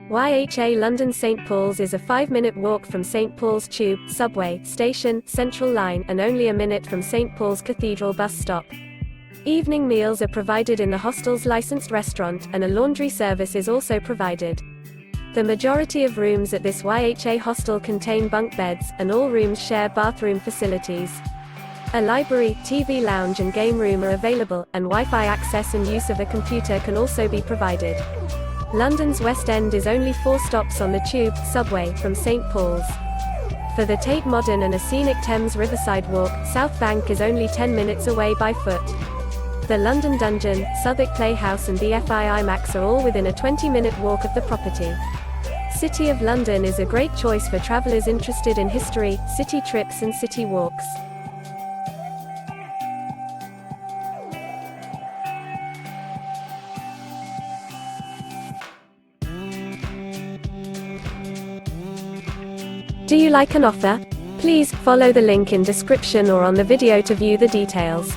YHA London St Paul's is a 5-minute walk from St Paul's Tube, Subway, Station, Central Line and only a minute from St Paul's Cathedral bus stop. Evening meals are provided in the hostel's licensed restaurant, and a laundry service is also provided. The majority of rooms at this YHA hostel contain bunk beds, and all rooms share bathroom facilities. A library, TV lounge and game room are available, and Wi-Fi access and use of a computer can also be provided. London's West End is only 4 stops on the Tube, Subway, from St Paul's. For the Tate Modern and a scenic Thames riverside walk, South Bank is only 10 minutes away by foot. The London Dungeon, Southwark Playhouse and the FI IMAX are all within a 20-minute walk of the property. City of London is a great choice for travellers interested in history, city trips and city walks. Do you like an offer? Please follow the link in description or on the video to view the details.